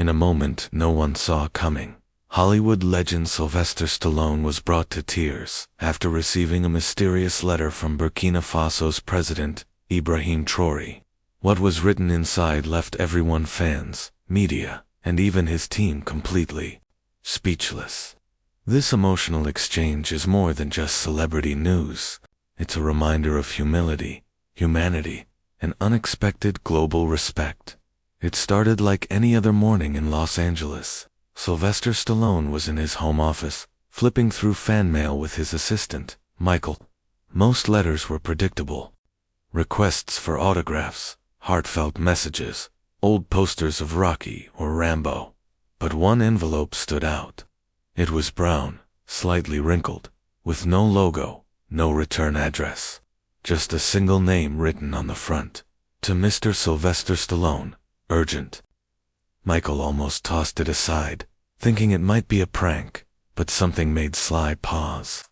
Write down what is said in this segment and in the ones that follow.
In a moment no one saw coming, Hollywood legend Sylvester Stallone was brought to tears after receiving a mysterious letter from Burkina Faso's president, Ibrahim Traoré. What was written inside left everyone, fans, media, and even his team, completely speechless. This emotional exchange is more than just celebrity news. It's a reminder of humility, humanity, and unexpected global respect. It started like any other morning in Los Angeles. Sylvester Stallone was in his home office, flipping through fan mail with his assistant, Michael. Most letters were predictable. Requests for autographs, heartfelt messages, old posters of Rocky or Rambo. But one envelope stood out. It was brown, slightly wrinkled, with no logo, no return address. Just a single name written on the front. To Mr. Sylvester Stallone, urgent. Michael almost tossed it aside, thinking it might be a prank, but something made Sly pause.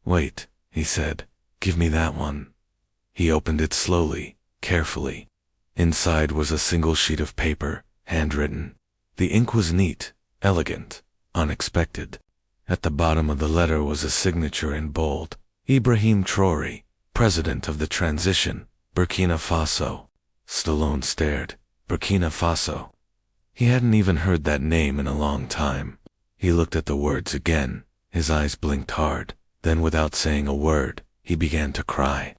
"Wait," he said, "give me that one." He opened it slowly, carefully. Inside was a single sheet of paper, handwritten. The ink was neat, elegant, unexpected. At the bottom of the letter was a signature in bold: Ibrahim Traoré, President of the Transition, Burkina Faso. Stallone stared. Burkina Faso. He hadn't even heard that name in a long time. He looked at the words again, his eyes blinked hard, then without saying a word, he began to cry.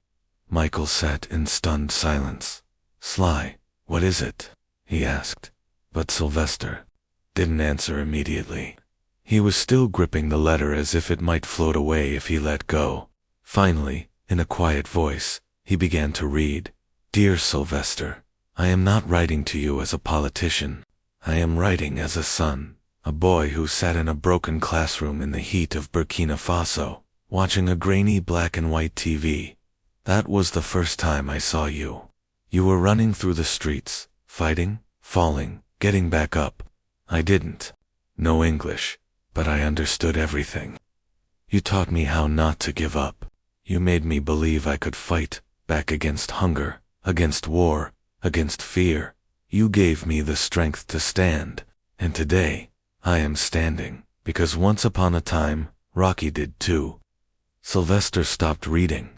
Michael sat in stunned silence. "Sly, what is it?" he asked. But Sylvester didn't answer immediately. He was still gripping the letter as if it might float away if he let go. Finally, in a quiet voice, he began to read. "Dear Sylvester, I am not writing to you as a politician. I am writing as a son, a boy who sat in a broken classroom in the heat of Burkina Faso, watching a grainy black and white TV. That was the first time I saw you. You were running through the streets, fighting, falling, getting back up. I didn't know English, but I understood everything. You taught me how not to give up. You made me believe I could fight back against hunger, against war, against fear. You gave me the strength to stand, and today, I am standing, because once upon a time, Rocky did too." Sylvester stopped reading.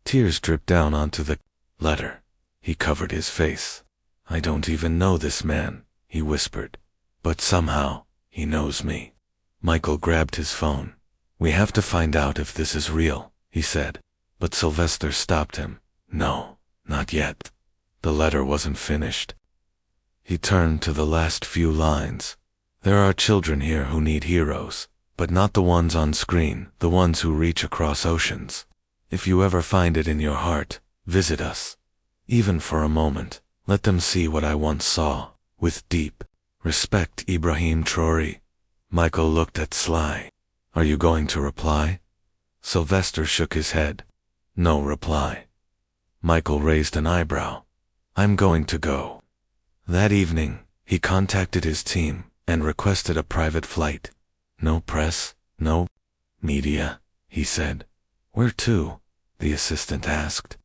Tears dripped down onto the letter. He covered his face. "I don't even know this man," he whispered. "But somehow, he knows me." Michael grabbed his phone. "We have to find out if this is real," he said. But Sylvester stopped him. "No, not yet." The letter wasn't finished. He turned to the last few lines. "There are children here who need heroes, but not the ones on screen, the ones who reach across oceans. If you ever find it in your heart, visit us. Even for a moment, let them see what I once saw. With deep respect, Ibrahim Traoré." Michael looked at Sly. "Are you going to reply?" Sylvester shook his head. No reply. Michael raised an eyebrow. "I'm going to go." That evening, he contacted his team and requested a private flight. "No press, no media," he said. "Where to?" the assistant asked.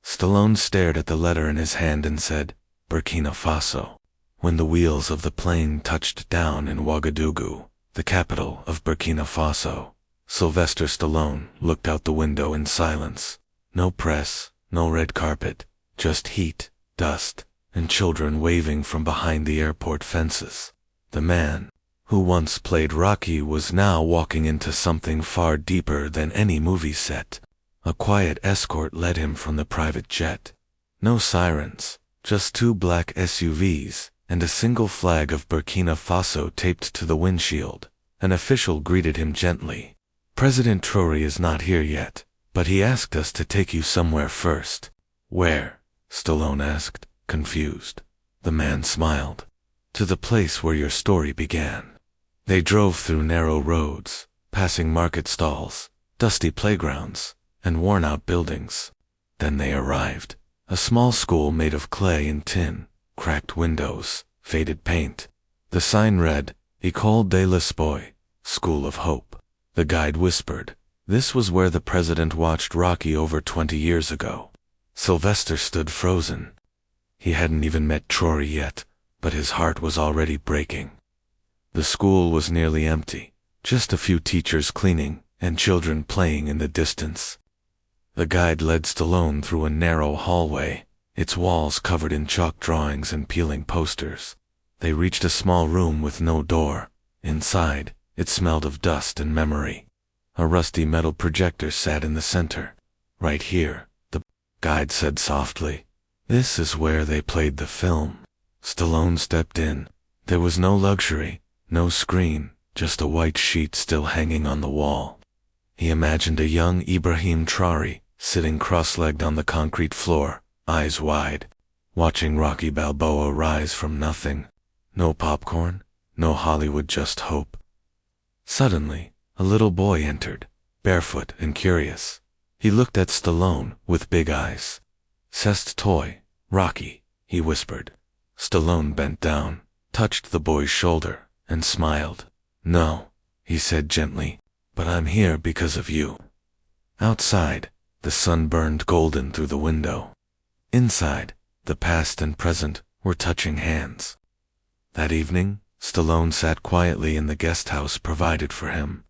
Stallone stared at the letter in his hand and said, "Burkina Faso." When the wheels of the plane touched down in Ouagadougou, the capital of Burkina Faso, Sylvester Stallone looked out the window in silence. No press, no red carpet, just heat, dust, and children waving from behind the airport fences. The man who once played Rocky was now walking into something far deeper than any movie set. A quiet escort led him from the private jet. No sirens, just two black SUVs, and a single flag of Burkina Faso taped to the windshield. An official greeted him gently. "President Traoré is not here yet, but he asked us to take you somewhere first." "Where?" Stallone asked, confused. The man smiled. "To the place where your story began." They drove through narrow roads, passing market stalls, dusty playgrounds, and worn-out buildings. Then they arrived. A small school made of clay and tin, cracked windows, faded paint. The sign read, "École de l'Espoir, School of Hope." The guide whispered, "This was where the president watched Rocky over 20 years ago." Sylvester stood frozen. He hadn't even met Traoré yet, but his heart was already breaking. The school was nearly empty, just a few teachers cleaning and children playing in the distance. The guide led Stallone through a narrow hallway, its walls covered in chalk drawings and peeling posters. They reached a small room with no door. Inside, it smelled of dust and memory. A rusty metal projector sat in the center. "Right here," the guide said softly. "This is where they played the film." Stallone stepped in. There was no luxury, no screen, just a white sheet still hanging on the wall. He imagined a young Ibrahim Traoré sitting cross-legged on the concrete floor, eyes wide, watching Rocky Balboa rise from nothing. No popcorn, no Hollywood, just hope. Suddenly, a little boy entered, barefoot and curious. He looked at Stallone with big eyes. "C'est toi, Rocky," he whispered. Stallone bent down, touched the boy's shoulder, and smiled. "No," he said gently, "but I'm here because of you." Outside, the sun burned golden through the window. Inside, the past and present were touching hands. That evening, Stallone sat quietly in the guest house provided for him.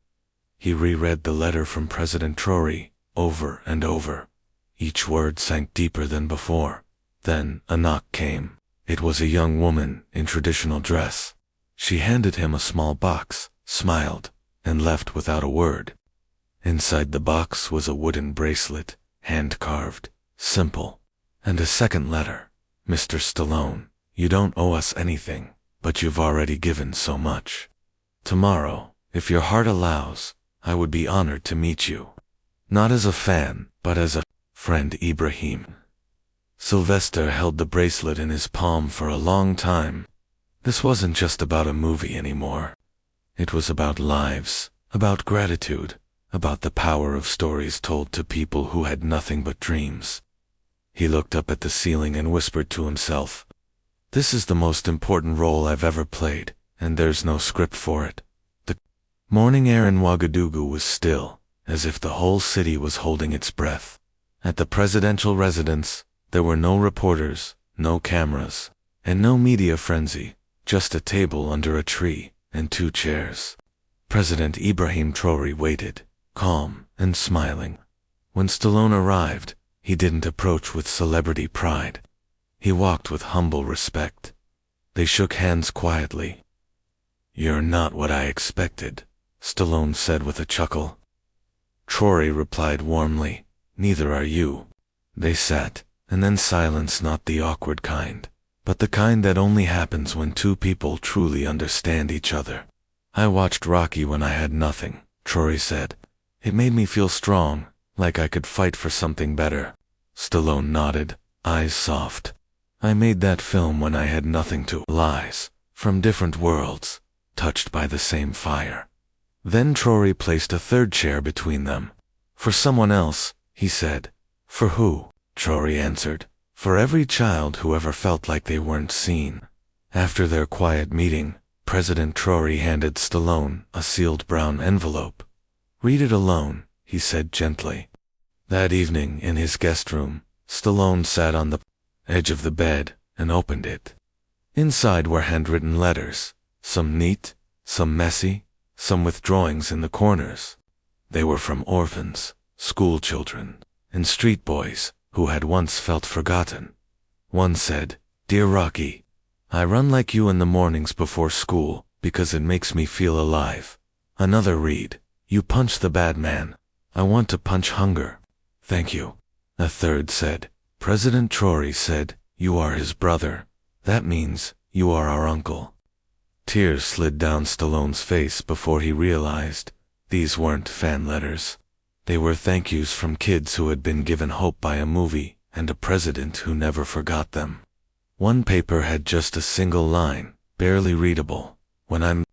He reread the letter from President Traoré over and over. Each word sank deeper than before. Then a knock came. It was a young woman in traditional dress. She handed him a small box, smiled, and left without a word. Inside the box was a wooden bracelet, hand-carved, simple, and a second letter. "Mr. Stallone, you don't owe us anything, but you've already given so much. Tomorrow, if your heart allows, I would be honored to meet you. Not as a fan, but as a friend, Ibrahim." Sylvester held the bracelet in his palm for a long time. This wasn't just about a movie anymore. It was about lives, about gratitude, about the power of stories told to people who had nothing but dreams. He looked up at the ceiling and whispered to himself, "This is the most important role I've ever played, and there's no script for it." The morning air in Ouagadougou was still, as if the whole city was holding its breath. At the presidential residence, there were no reporters, no cameras, and no media frenzy, just a table under a tree and 2 chairs. President Ibrahim Traoré waited, calm and smiling. When Stallone arrived, he didn't approach with celebrity pride. He walked with humble respect. They shook hands quietly. "You're not what I expected," Stallone said with a chuckle. Traoré replied warmly, "Neither are you." They sat, and then silence, not the awkward kind, but the kind that only happens when 2 people truly understand each other. "I watched Rocky when I had nothing," Traoré said. "It made me feel strong, like I could fight for something better." Stallone nodded, eyes soft. "I made that film when I had nothing to lies, from different worlds, touched by the same fire." Then Traoré placed a 3rd chair between them. "For someone else," he said. "For who?" Traoré answered. "For every child who ever felt like they weren't seen." After their quiet meeting, President Traoré handed Stallone a sealed brown envelope. "Read it alone," he said gently. That evening, in his guest room, Stallone sat on the edge of the bed and opened it. Inside were handwritten letters, some neat, some messy, some with drawings in the corners. They were from orphans, school children, and street boys who had once felt forgotten. One said, "Dear Rocky, I run like you in the mornings before school because it makes me feel alive." Another read, "You punch the bad man. I want to punch hunger. Thank you." A third said, "President Traoré said, you are his brother. That means you are our uncle." Tears slid down Stallone's face before he realized these weren't fan letters. They were thank yous from kids who had been given hope by a movie and a president who never forgot them. One paper had just a single line, barely readable. "When I'm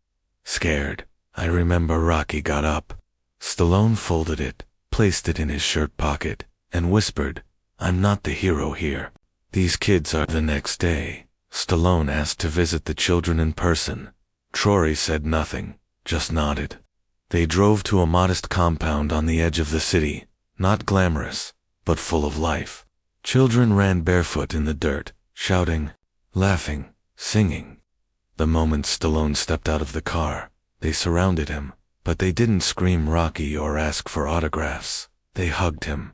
scared, I remember Rocky got up." Stallone folded it, placed it in his shirt pocket, and whispered, "I'm not the hero here. These kids are." The next day, Stallone asked to visit the children in person. Traoré said nothing, just nodded. They drove to a modest compound on the edge of the city, not glamorous, but full of life. Children ran barefoot in the dirt, shouting, laughing, singing. The moment Stallone stepped out of the car, they surrounded him, but they didn't scream Rocky or ask for autographs. They hugged him.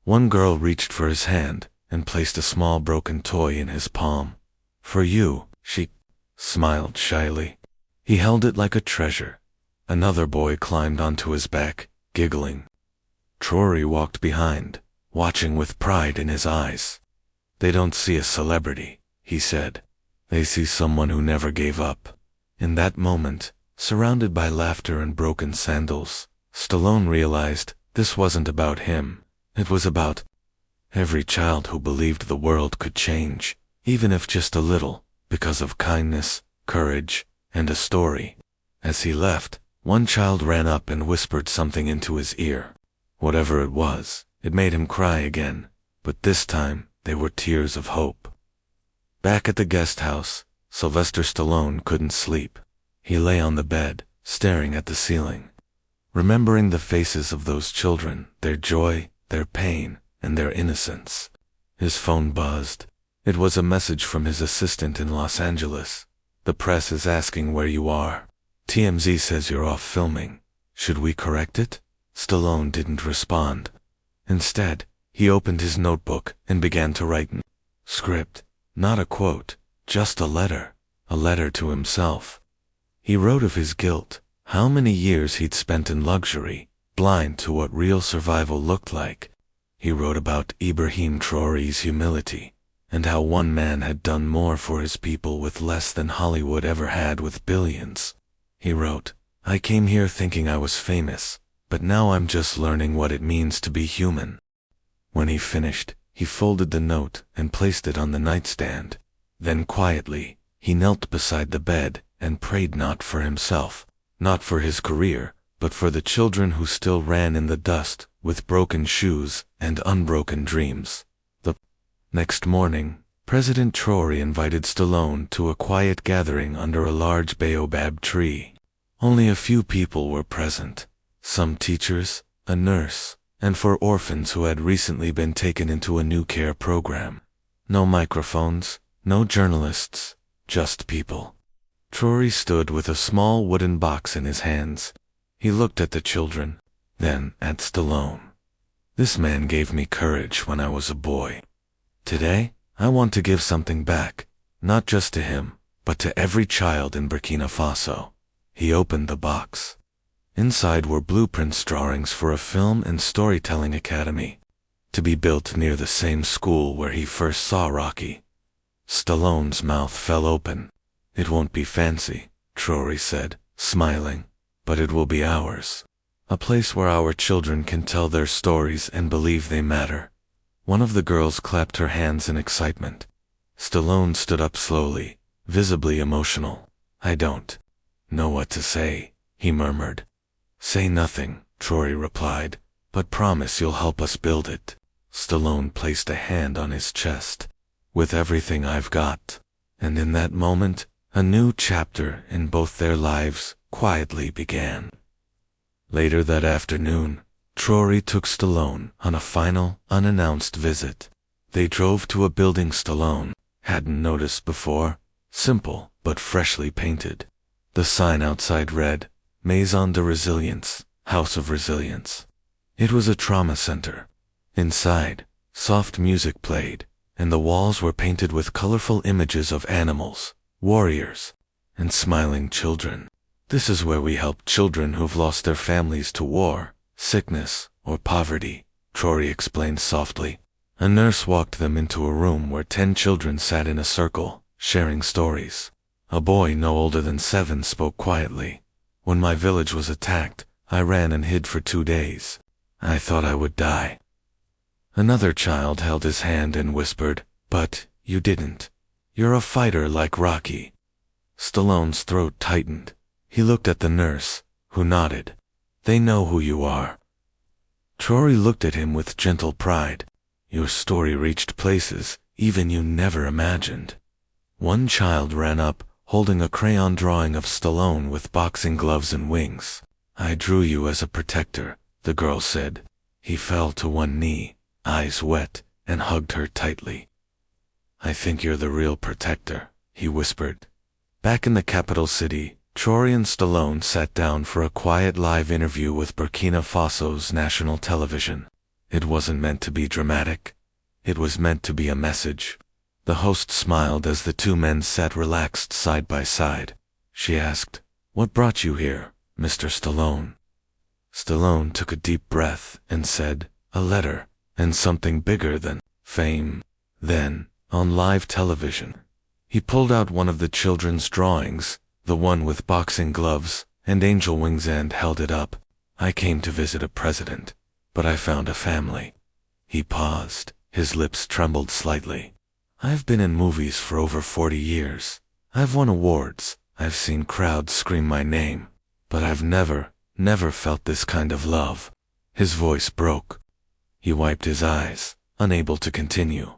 One girl reached for his hand and placed a small broken toy in his palm. "For you," she smiled shyly. He held it like a treasure. Another boy climbed onto his back, giggling. Traoré walked behind, watching with pride in his eyes. "They don't see a celebrity," he said. "They see someone who never gave up." In that moment, surrounded by laughter and broken sandals, Stallone realized this wasn't about him. It was about every child who believed the world could change, even if just a little, because of kindness, courage, and a story. As he left, one child ran up and whispered something into his ear. Whatever it was, it made him cry again, but this time they were tears of hope. Back at the guest house, Sylvester Stallone couldn't sleep. He lay on the bed, staring at the ceiling, remembering the faces of those children, their joy, their pain, and their innocence. His phone buzzed. It was a message from his assistant in Los Angeles. "The press is asking where you are. TMZ says you're off filming. Should we correct it?" Stallone didn't respond. Instead, he opened his notebook and began to write an script, not a quote, just a letter to himself. He wrote of his guilt, how many years he'd spent in luxury, blind to what real survival looked like. He wrote about Ibrahim Traoré's humility, and how one man had done more for his people with less than Hollywood ever had with billions. He wrote, "I came here thinking I was famous, but now I'm just learning what it means to be human." When he finished, he folded the note and placed it on the nightstand. Then quietly, he knelt beside the bed and prayed not for himself, not for his career, but for the children who still ran in the dust with broken shoes and unbroken dreams. The next morning, President Traoré invited Stallone to a quiet gathering under a large baobab tree. Only a few people were present, some teachers, a nurse, and 4 orphans who had recently been taken into a new care program. No microphones, no journalists, just people. Traoré stood with a small wooden box in his hands. He looked at the children, then at Stallone. "This man gave me courage when I was a boy. Today, I want to give something back, not just to him, but to every child in Burkina Faso." He opened the box. Inside were blueprints drawings for a film and storytelling academy, to be built near the same school where he first saw Rocky. Stallone's mouth fell open. "It won't be fancy," Traoré said, smiling, "but it will be ours. A place where our children can tell their stories and believe they matter." One of the girls clapped her hands in excitement. Stallone stood up slowly, visibly emotional. "I don't know what to say," he murmured. "Say nothing," Traoré replied, "but promise you'll help us build it." Stallone placed a hand on his chest. "With everything I've got." And in that moment, a new chapter in both their lives quietly began. Later that afternoon, Traoré took Stallone on a final, unannounced visit. They drove to a building Stallone hadn't noticed before, simple but freshly painted. The sign outside read, "Maison de Resilience, House of Resilience." It was a trauma center. Inside, soft music played, and the walls were painted with colorful images of animals, warriors, and smiling children. "This is where we help children who've lost their families to war, sickness, or poverty," Traoré explained softly. A nurse walked them into a room where 10 children sat in a circle, sharing stories. A boy no older than 7 spoke quietly. "When my village was attacked, I ran and hid for 2 days. I thought I would die." Another child held his hand and whispered, "But you didn't. You're a fighter like Rocky." Stallone's throat tightened. He looked at the nurse, who nodded. "They know who you are." Traoré looked at him with gentle pride. "Your story reached places even you never imagined." One child ran up, holding a crayon drawing of Stallone with boxing gloves and wings. "I drew you as a protector," the girl said. He fell to one knee, eyes wet, and hugged her tightly. "I think you're the real protector," he whispered. Back in the capital city, Traoré and Stallone sat down for a quiet live interview with Burkina Faso's national television. It wasn't meant to be dramatic. It was meant to be a message. The host smiled as the two men sat relaxed side by side. She asked, "What brought you here, Mr. Stallone?" Stallone took a deep breath and said, "A letter, and something bigger than fame." Then, on live television, he pulled out one of the children's drawings, the one with boxing gloves and angel wings, and held it up. "I came to visit a president, but I found a family." He paused. His lips trembled slightly. "I've been in movies for over 40 years. I've won awards. I've seen crowds scream my name. But I've never felt this kind of love." His voice broke. He wiped his eyes, unable to continue.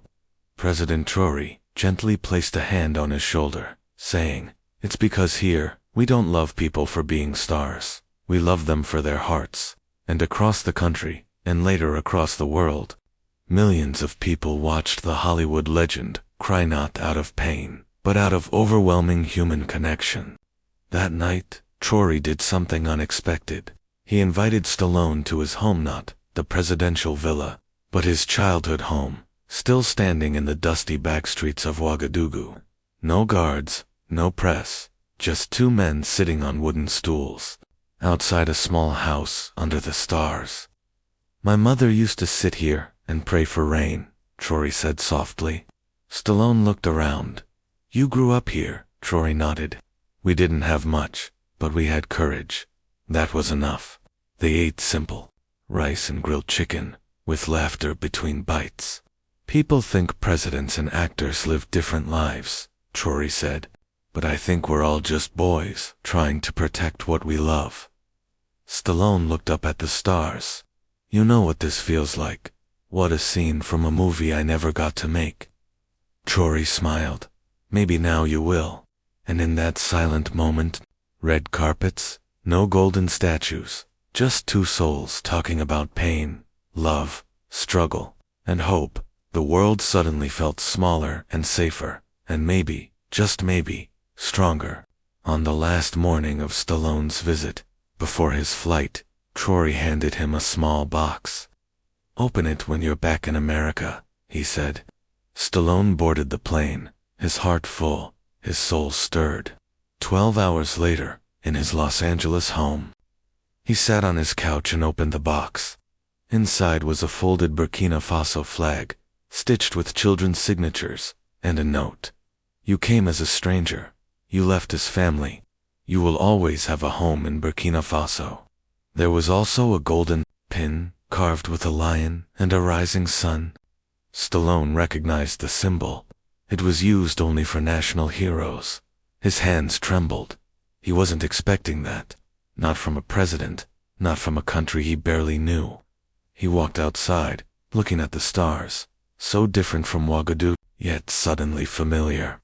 President Traoré gently placed a hand on his shoulder, saying, "It's because here, we don't love people for being stars. We love them for their hearts." And across the country, and later across the world, millions of people watched the Hollywood legend cry not out of pain, but out of overwhelming human connection. That night, Traoré did something unexpected. He invited Stallone to his home, not the presidential villa, but his childhood home, still standing in the dusty back streets of Ouagadougou. No guards, no press, just two men sitting on wooden stools, outside a small house under the stars. "My mother used to sit here and pray for rain," Traoré said softly. Stallone looked around. "You grew up here," Traoré nodded. "We didn't have much, but we had courage. That was enough." They ate simple, rice and grilled chicken, with laughter between bites. "People think presidents and actors live different lives," Traoré said. "But I think we're all just boys trying to protect what we love." Stallone looked up at the stars. "You know what this feels like. What a scene from a movie I never got to make." Traoré smiled. "Maybe now you will." And in that silent moment, red carpets, no golden statues, just two souls talking about pain, love, struggle, and hope, the world suddenly felt smaller and safer, and maybe, just maybe, stronger. On the last morning of Stallone's visit, before his flight, Traoré handed him a small box. "Open it when you're back in America," he said. Stallone boarded the plane, his heart full, his soul stirred. 12 hours later, in his Los Angeles home, he sat on his couch and opened the box. Inside was a folded Burkina Faso flag, stitched with children's signatures, and a note. "You came as a stranger. You left as family. You will always have a home in Burkina Faso." There was also a golden pin, carved with a lion and a rising sun. Stallone recognized the symbol. It was used only for national heroes. His hands trembled. He wasn't expecting that. Not from a president, not from a country he barely knew. He walked outside, looking at the stars, so different from Ouagadougou, yet suddenly familiar.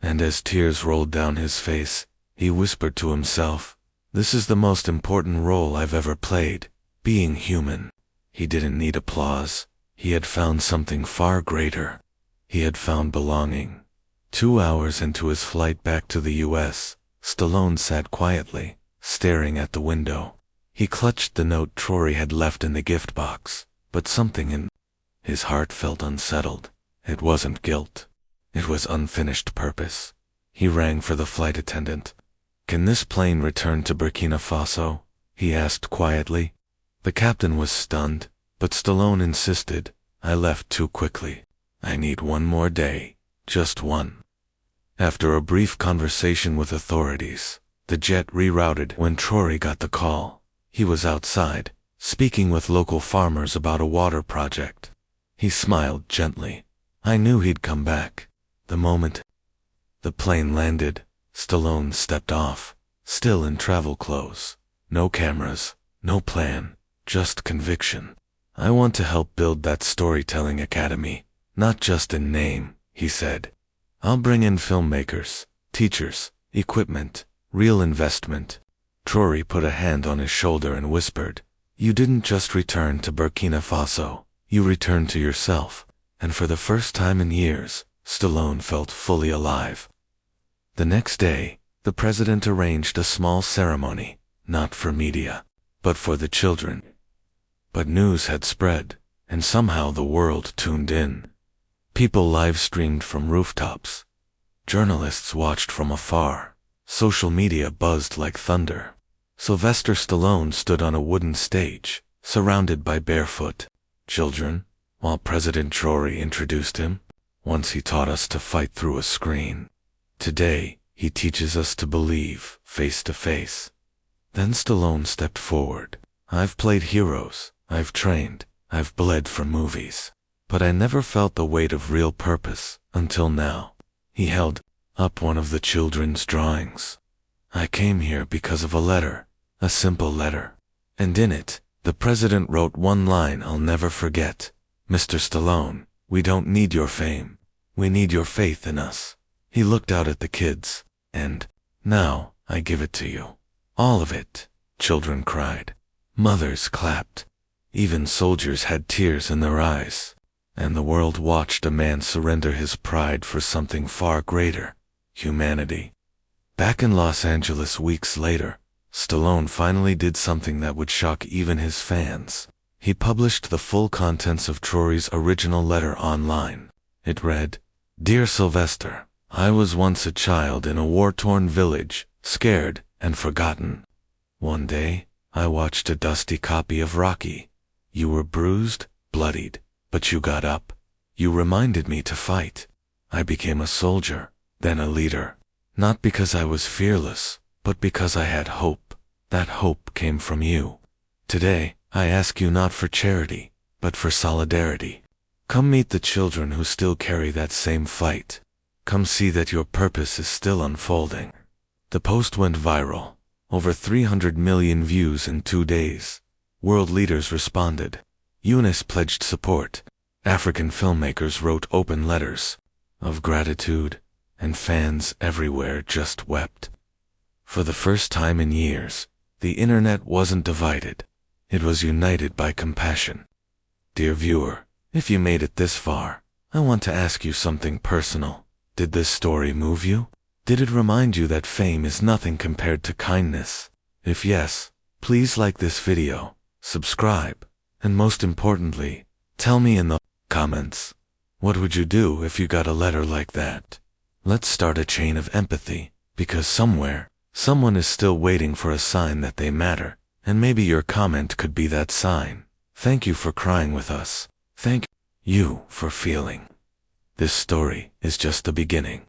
And as tears rolled down his face, he whispered to himself, "This is the most important role I've ever played, being human." He didn't need applause. He had found something far greater. He had found belonging. 2 hours into his flight back to the U.S., Stallone sat quietly, staring at the window. He clutched the note Traoré had left in the gift box, but something in his heart felt unsettled. It wasn't guilt. It was unfinished purpose. He rang for the flight attendant. "Can this plane return to Burkina Faso?" he asked quietly. The captain was stunned, but Stallone insisted, "I left too quickly. I need one more day, just one." After a brief conversation with authorities, the jet rerouted when Traoré got the call. He was outside, speaking with local farmers about a water project. He smiled gently. "I knew he'd come back." The moment the plane landed, Stallone stepped off, still in travel clothes. No cameras, no plan, just conviction. "I want to help build that storytelling academy, not just in name," he said. "I'll bring in filmmakers, teachers, equipment, real investment." Traoré put a hand on his shoulder and whispered, "You didn't just return to Burkina Faso, you returned to yourself." And for the first time in years, Stallone felt fully alive. The next day, the president arranged a small ceremony, not for media, but for the children. But news had spread, and somehow the world tuned in. People live-streamed from rooftops. Journalists watched from afar. Social media buzzed like thunder. Sylvester Stallone stood on a wooden stage, surrounded by barefoot children, while President Traoré introduced him. Once he taught us to fight through a screen. Today, he teaches us to believe, face to face. Then Stallone stepped forward. I've played heroes, I've trained, I've bled for movies. But I never felt the weight of real purpose, until now. He held up one of the children's drawings. I came here because of a letter, a simple letter. And in it, the president wrote one line I'll never forget. Mr. Stallone, we don't need your fame. We need your faith in us. He looked out at the kids, and, now, I give it to you. All of it, children cried. Mothers clapped. Even soldiers had tears in their eyes. And the world watched a man surrender his pride for something far greater, humanity. Back in Los Angeles weeks later, Stallone finally did something that would shock even his fans. He published the full contents of Traoré's original letter online. It read, Dear Sylvester, I was once a child in a war-torn village, scared and forgotten. One day, I watched a dusty copy of Rocky. You were bruised, bloodied, but you got up. You reminded me to fight. I became a soldier, then a leader. Not because I was fearless, but because I had hope. That hope came from you. Today, I ask you not for charity, but for solidarity. Come meet the children who still carry that same fight. Come see that your purpose is still unfolding. The post went viral. Over 300 million views in 2 days. World leaders responded. UNIS pledged support. African filmmakers wrote open letters of gratitude, and fans everywhere just wept. For the first time in years, the internet wasn't divided. It was united by compassion. Dear viewer, if you made it this far, I want to ask you something personal. Did this story move you? Did it remind you that fame is nothing compared to kindness? If yes, please like this video, subscribe, and most importantly, tell me in the comments, what would you do if you got a letter like that? Let's start a chain of empathy, because somewhere, someone is still waiting for a sign that they matter, and maybe your comment could be that sign. Thank you for crying with us. Thank you for feeling. This story is just the beginning.